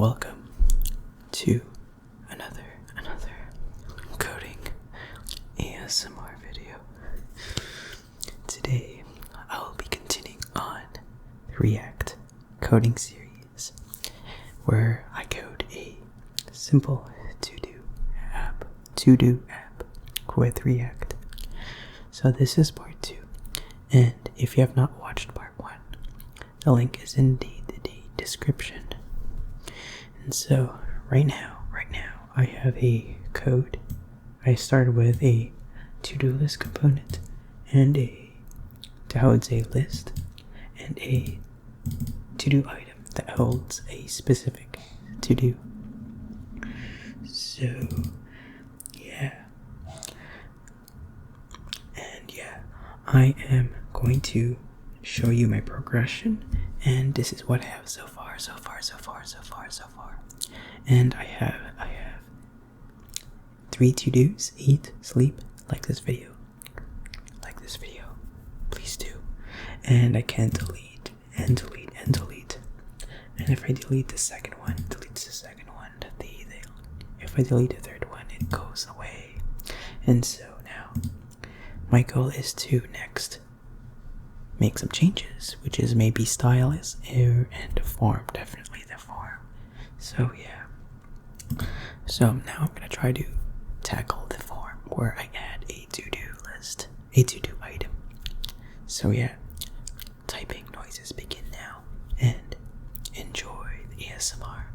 welcome to another coding ASMR video. Today I will be continuing on the React coding series where I code a simple to-do app with React. So this is part 2, and if you have not watched part 1, the link is in the description. And so right now I have a code. I started with a to-do list component and a list and a to-do item that holds a specific to-do. So I am going to show you my progression, and this is what I have so far. And I have 3 to-dos: eat, sleep, like this video, please do. And I can delete. And if I delete the second one, if I delete the third one, it goes away. And so now my goal is to next make some changes, which is maybe style and the form, definitely the form. So now I'm gonna try to tackle the form where I add a to-do item. So typing noises begin now, and enjoy the ASMR.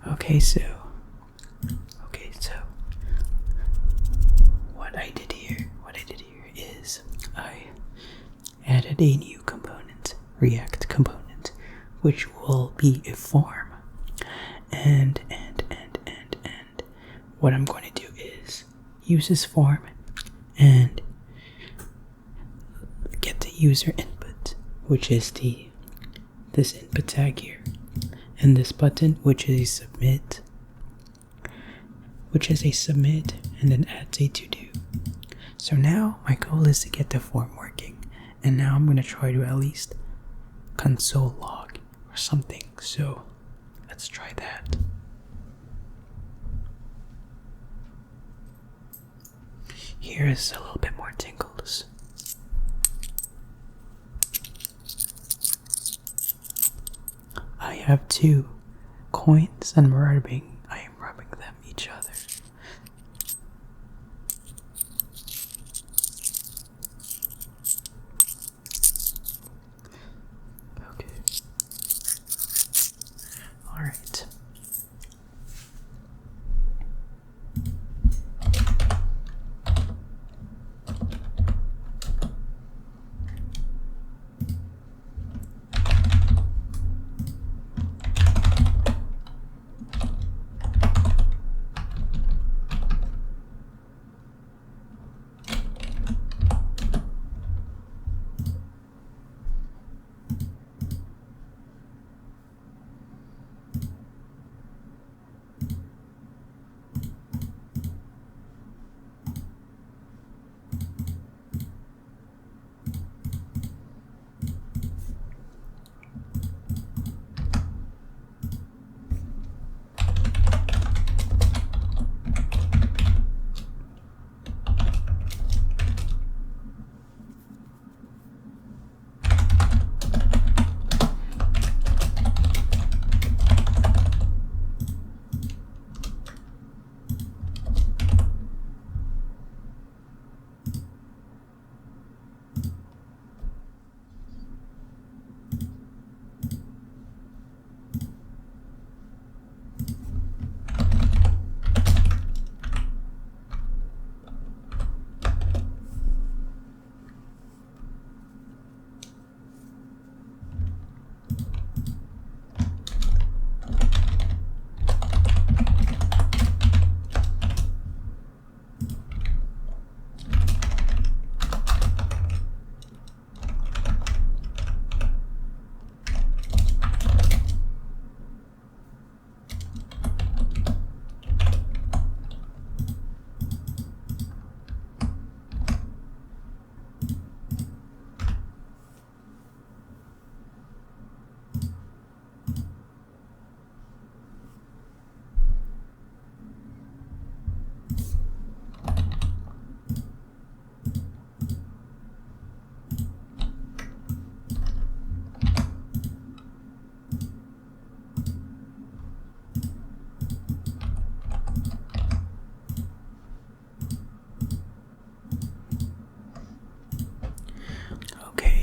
Okay, so what I did here is I added a new component, React component, which will be a form. And what I'm going to do is use this form and get the user input which is this input tag here, and this button, which is a submit, and then adds a to do. So now my goal is to get the form working, and now I'm going to try to at least console log or something. So let's try that. Here is a little bit more tingles. I have 2 coins and I am rubbing them each other. Okay. Alright.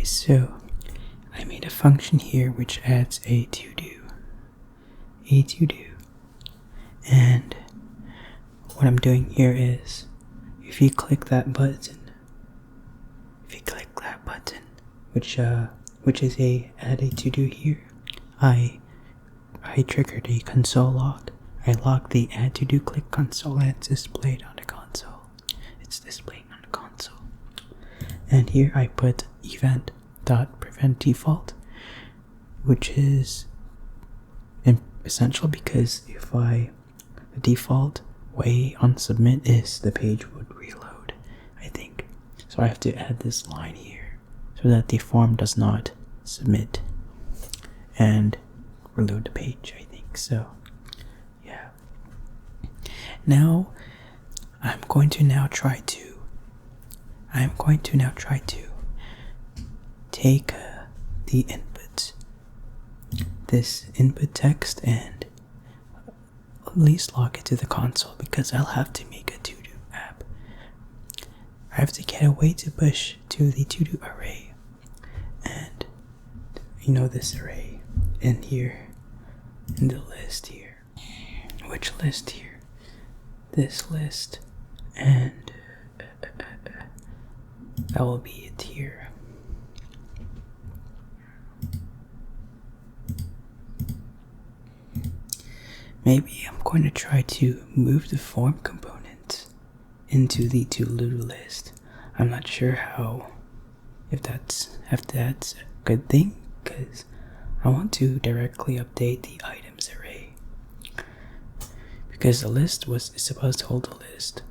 So I made a function here which adds a to do, and what I'm doing here is, if you click that button, which is a add a to do here, I triggered a console log. I logged the add to do click console, and it's displayed on the console. It's displaying on the console. And here I put event.prevent default, which is essential because the default way on submit is the page would reload, I think. So I have to add this line here so that the form does not submit and reload the page, I think. So yeah. Now I'm going to now try to take the input, this input text, and at least log it to the console, because I'll have to make a to-do app. I have to get a way to push to the to-do array, and this array in here, in the list here. Which list here? This list, and that will be it here. Maybe I'm going to try to move the form component into the to-do list. I'm not sure how, if that's good thing because I want to directly update the items array. Because the list was supposed to hold a list,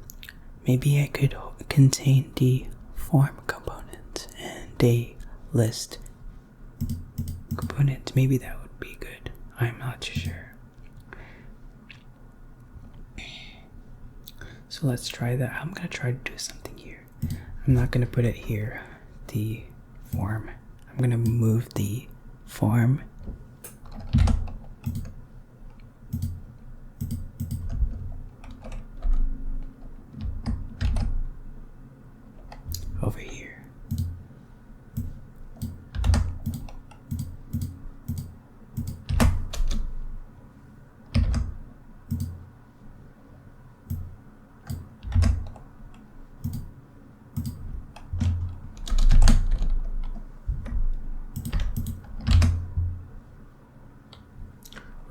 maybe I could contain the form component and a list component. Maybe that would be good. I'm not sure. So let's try that. I'm gonna try to do something here. I'm not gonna put it here, the form. I'm gonna move the form over here.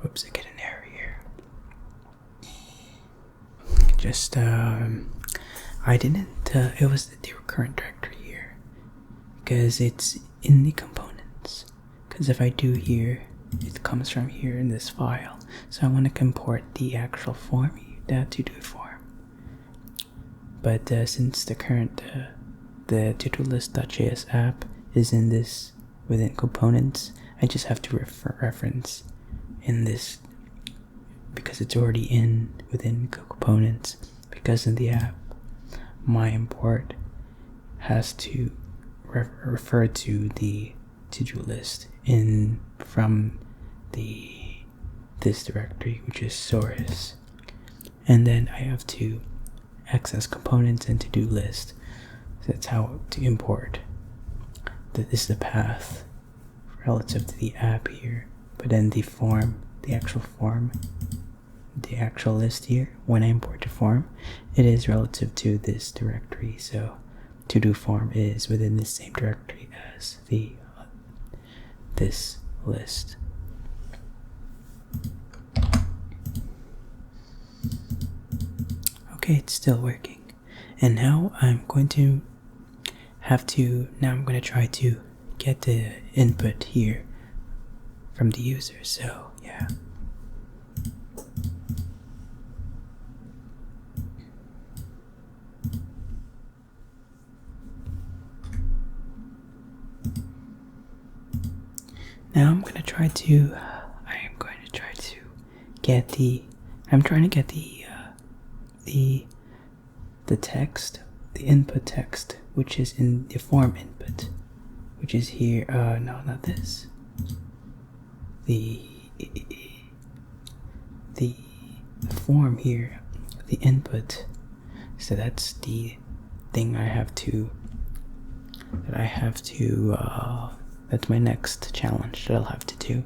Oops, I get an error here. Just, I didn't, it was the current directory here. Because it's in the components. Because if I do here, it comes from here in this file. So I want to import the actual form, the TodoForm. But since the current, the Todo-list.js app is in this, within components, I just have to reference in this because it's already within components. Because in the app, my import has to refer to the to-do list from this directory, which is source, and then I have to access components and to-do list. So that's how to import. This is the path relative to the app here. But then the form, the actual list here, when I import the form, it is relative to this directory. So TodoForm is within the same directory as this list. Okay, it's still working. And now I'm going to try to get the input here from the user. So yeah. Now I'm trying to get the text, the input text, which is in the form input, which is here. No, not this. The form here, the input. So that's the thing that's my next challenge that I'll have to do.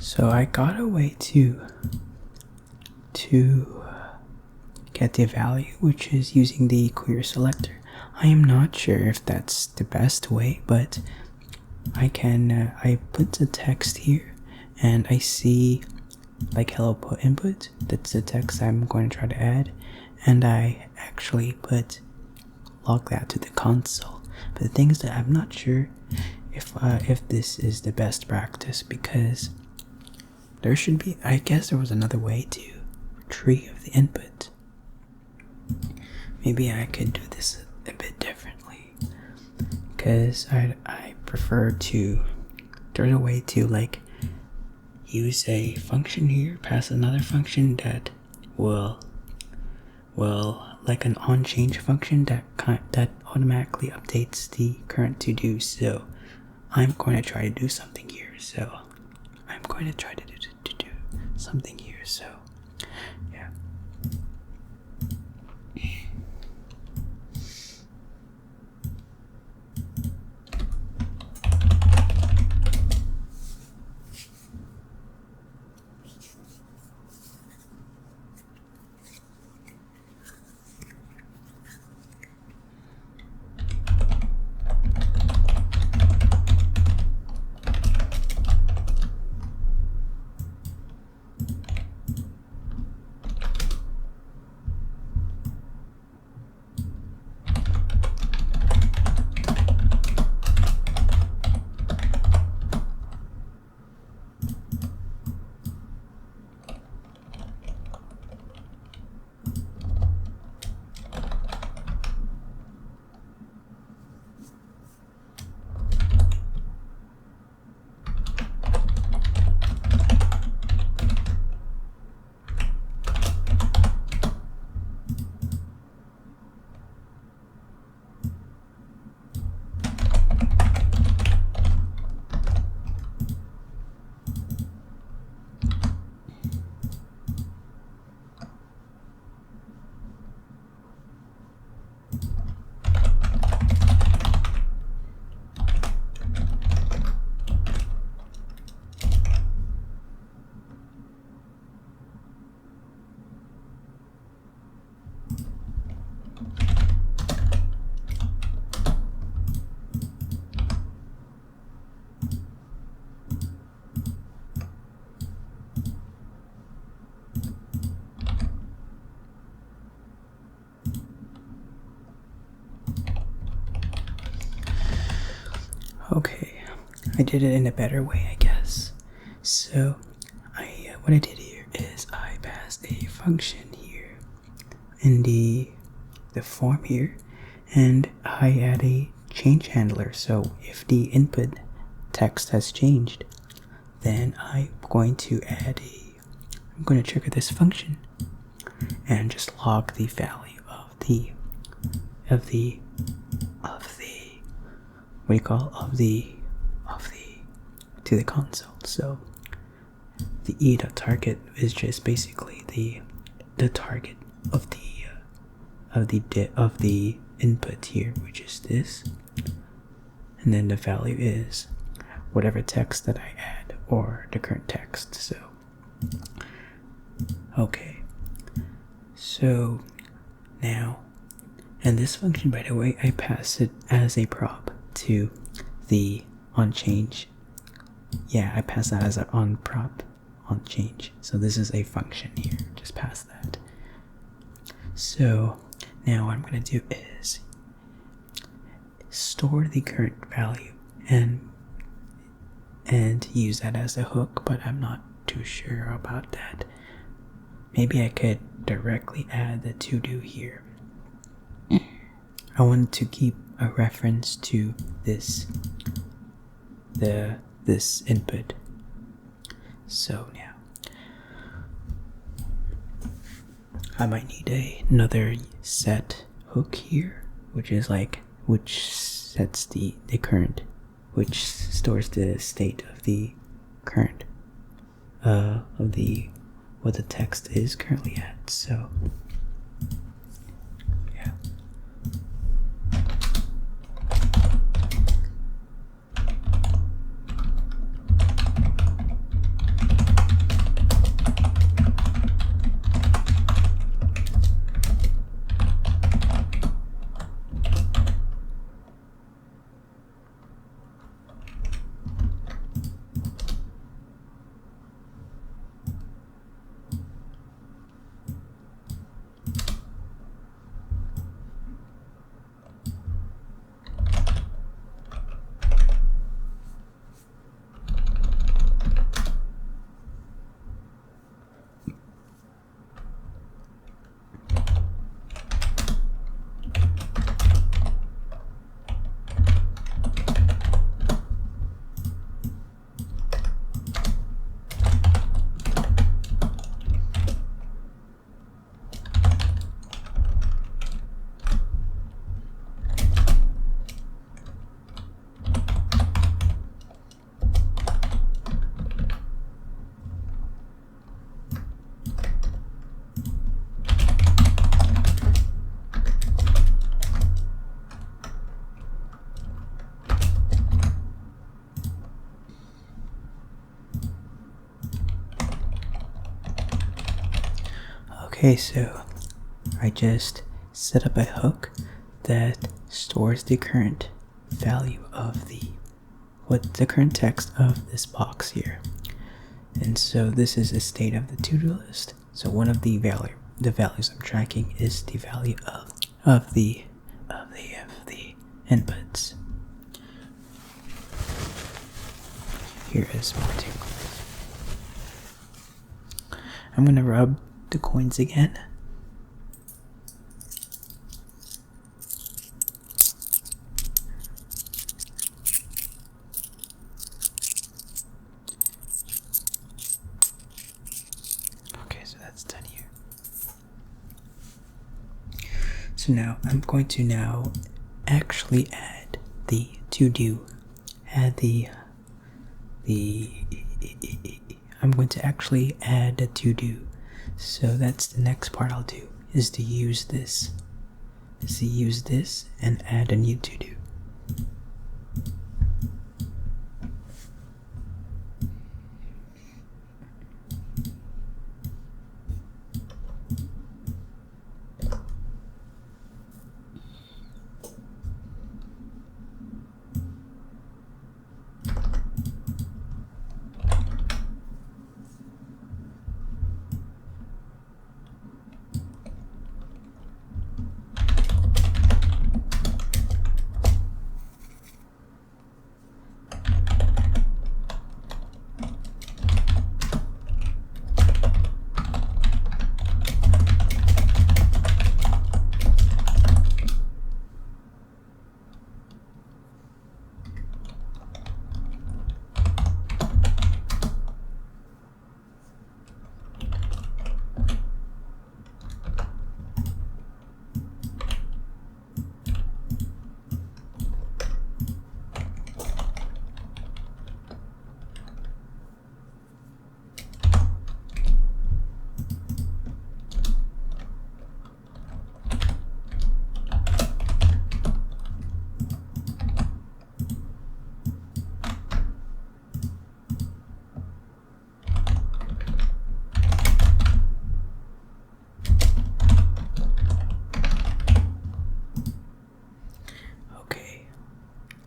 So I got a way to get the value, which is using the query selector. I am not sure if that's the best way, but I put the text here and I see like hello input. That's the text I'm going to try to add, and I actually log that to the console. But the thing is that I'm not sure if this is the best practice, because there should be, I guess there was another way to retrieve the input. Maybe I could do this a bit differently, because I prefer to, there's a way to like use a function here, pass another function that will like an onChange function that automatically updates the current to do. So I'm going to try to do something here. So I'm going to try to do something here. So yeah. Okay, I did it in a better way, I guess. So, what I did here is I passed a function here in the form here, and I add a change handler. So if the input text has changed, then I'm going to trigger this function and just log the value of the to the console. So the e.target is just basically the target of the input here, which is this, and then the value is whatever text that I add or the current text. So okay, so now, and this function, by the way, I pass it as a prop to the onChange. Yeah, I pass that as an onChange. So this is a function here, just pass that. So now what I'm going to do is store the current value and use that as a hook, but I'm not too sure about that. Maybe I could directly add the to do here. I want to keep a reference to this input. So now I might need another set hook here, which sets the current, which stores the state of the current what the text is currently at. So yeah. Okay, so I just set up a hook that stores the current value of the current text of this box here. And so this is the state of the to-do list. So one of the values I'm tracking is the value of the inputs. Here is more tingles. I'm gonna rub the coins again. Okay, so that's done here. So now I'm going to actually add the to-do, I'm going to actually add a to-do. So that's the next part I'll do, is to use this and add a new to-do.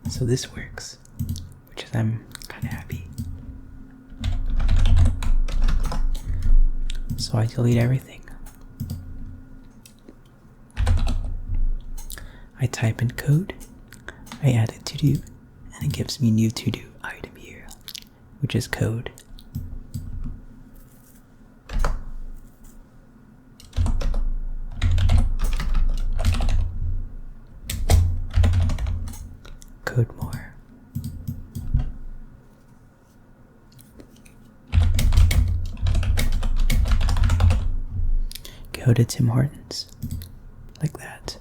So this works, which is I'm kind of happy. So I delete everything. I type in code, I add a to-do, and it gives me new to-do item here, which is code. Code more. Go to Tim Hortons, like that.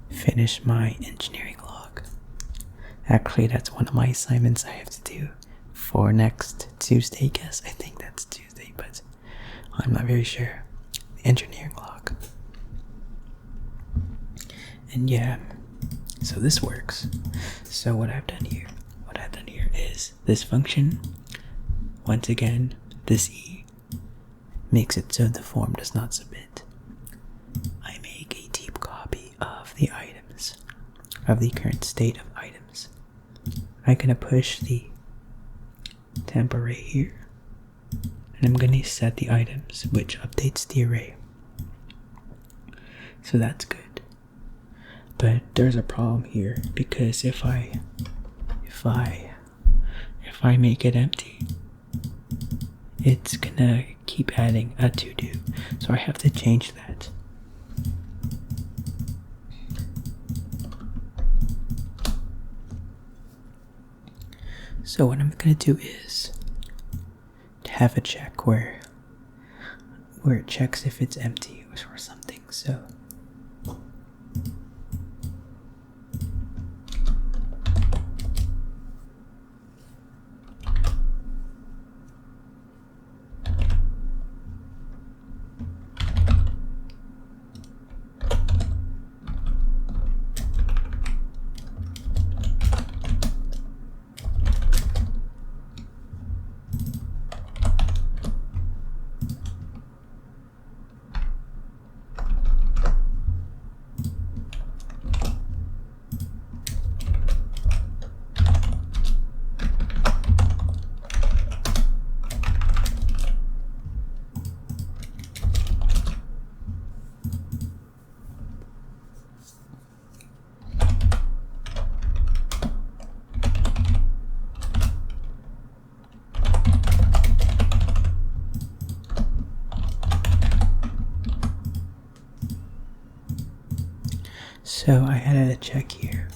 Finish my engineering log. Actually, that's one of my assignments I have to do for next Tuesday, guess. I think that's Tuesday, but I'm not very sure. The engineering log. And yeah, so this works. So what I've done here is this function, once again, this E makes it so the form does not submit. I make a deep copy of the items, of the current state of items. I'm gonna push the temp array here, and I'm gonna set the items, which updates the array. So that's good. But there's a problem here, because if I make it empty, it's gonna keep adding a to-do. So I have to change that. So what I'm gonna do is to have a check where it checks if it's empty or something. So So I added a check here,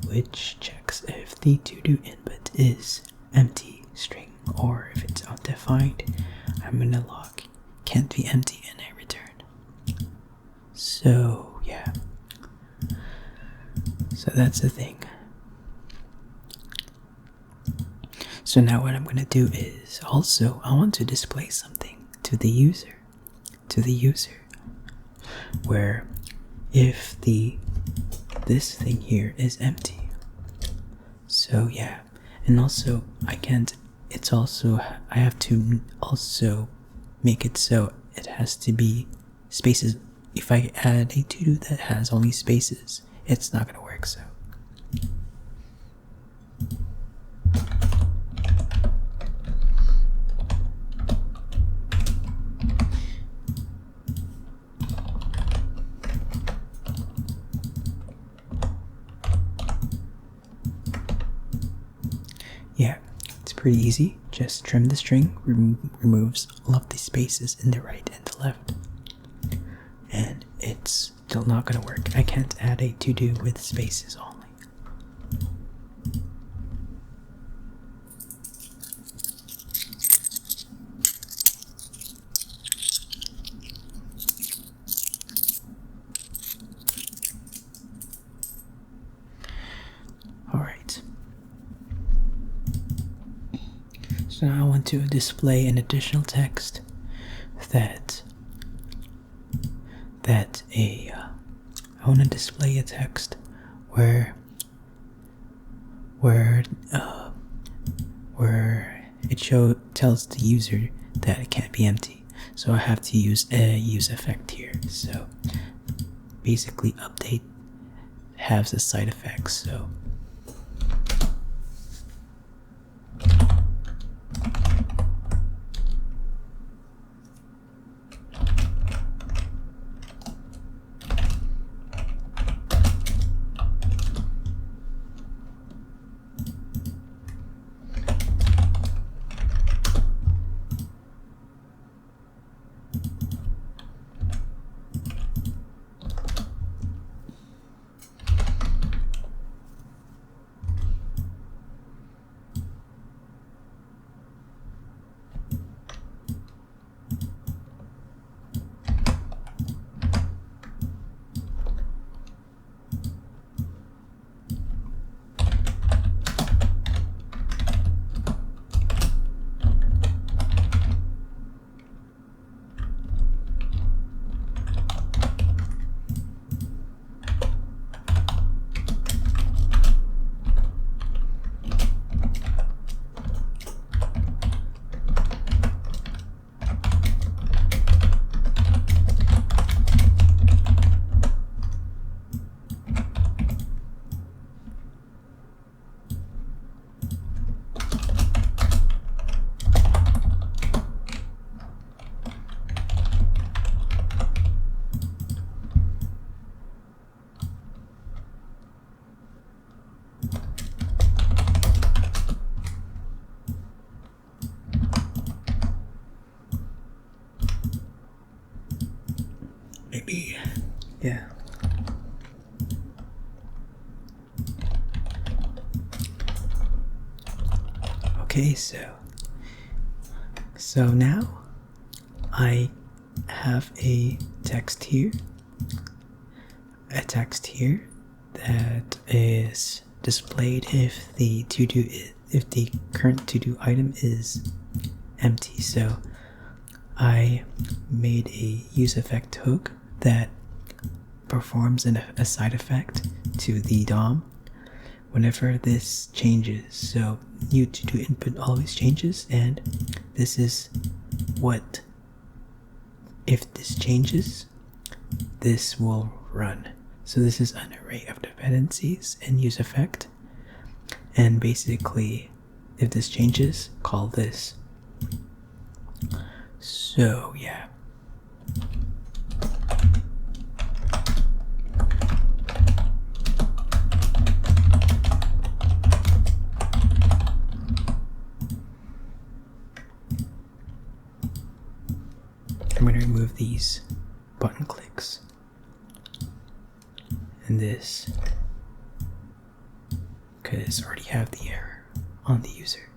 which checks if the to-do input is empty string or if it's undefined. I'm gonna log can't be empty and I return. So yeah, so that's the thing. So now what I'm gonna do is also I want to display something to the user, where if this thing here is empty. So yeah, and also I have to also make it so it has to be spaces. If I add a to-do that has only spaces, it's not gonna work. So yeah, it's pretty easy. Just trim the string, removes all of the spaces in the right and the left. And it's still not gonna work. I can't add a to-do with spaces only. Alright. So now I want to display an additional text I want to display a text where it tells the user that it can't be empty. So I have to use a useEffect here. So basically update has a side effect. So maybe, yeah. Okay, so now I have a text here that is displayed if the current to-do item is empty. So I made a useEffect hook that performs a side effect to the DOM whenever this changes. So new to-do input always changes, and this is what, if this changes, this will run. So this is an array of dependencies in useEffect, and basically if this changes, call this. So yeah. I'm going to remove these button clicks. and this, because I already have the error on the user.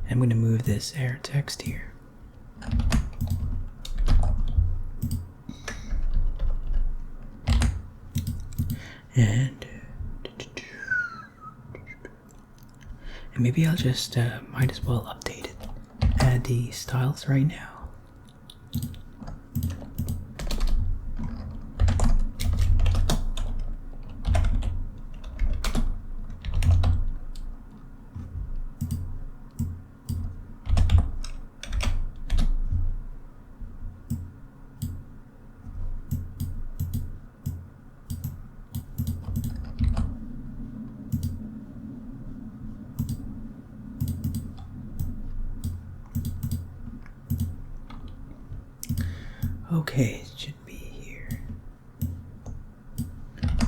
I'm going to move this error text here. And maybe I'll just might as well update it. Add the styles right now. Okay, it should be here.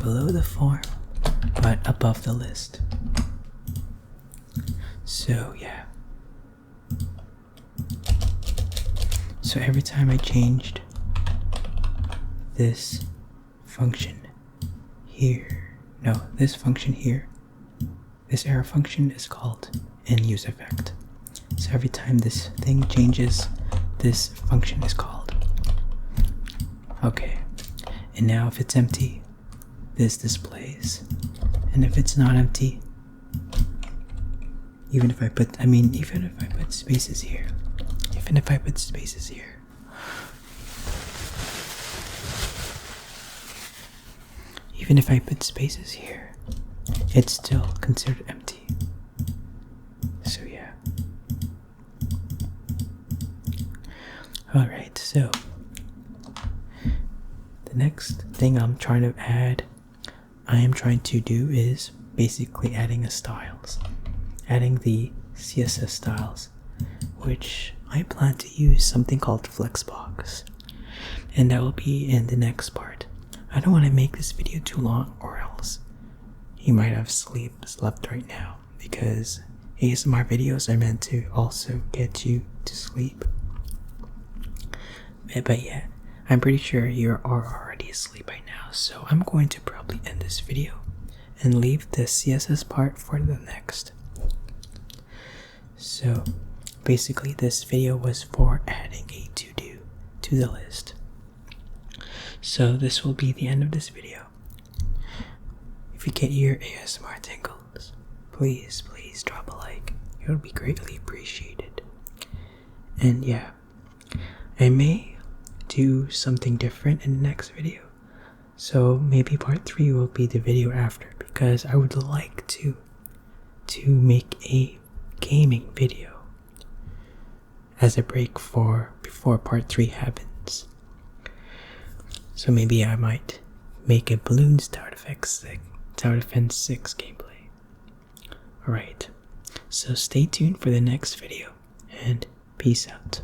Below the form, but above the list. So, yeah. So every time I changed this function here, this function here, this arrow function is called in useEffect. So every time this thing changes, this function is called. Okay, and now if it's empty, this displays. And if it's not empty, even if I put spaces here, it's still considered empty. So yeah. Alright, so the next thing I am trying to do is basically adding the CSS styles, which I plan to use something called Flexbox, and that will be in the next part. I don't want to make this video too long, or else you might have slept right now, because ASMR videos are meant to also get you to sleep. But yeah, I'm pretty sure you are already asleep by now, so I'm going to probably end this video and leave the CSS part for the next. So basically this video was for adding a to-do to the list. So this will be the end of this video. If you get your ASMR tingles, please drop a like. It would be greatly appreciated. And yeah, I may do something different in the next video. So maybe part 3 will be the video after, because I would like to make a gaming video as a break before part 3 happens. So maybe I might make a Balloons Tower Defense 6 gameplay. Alright, so stay tuned for the next video, and peace out.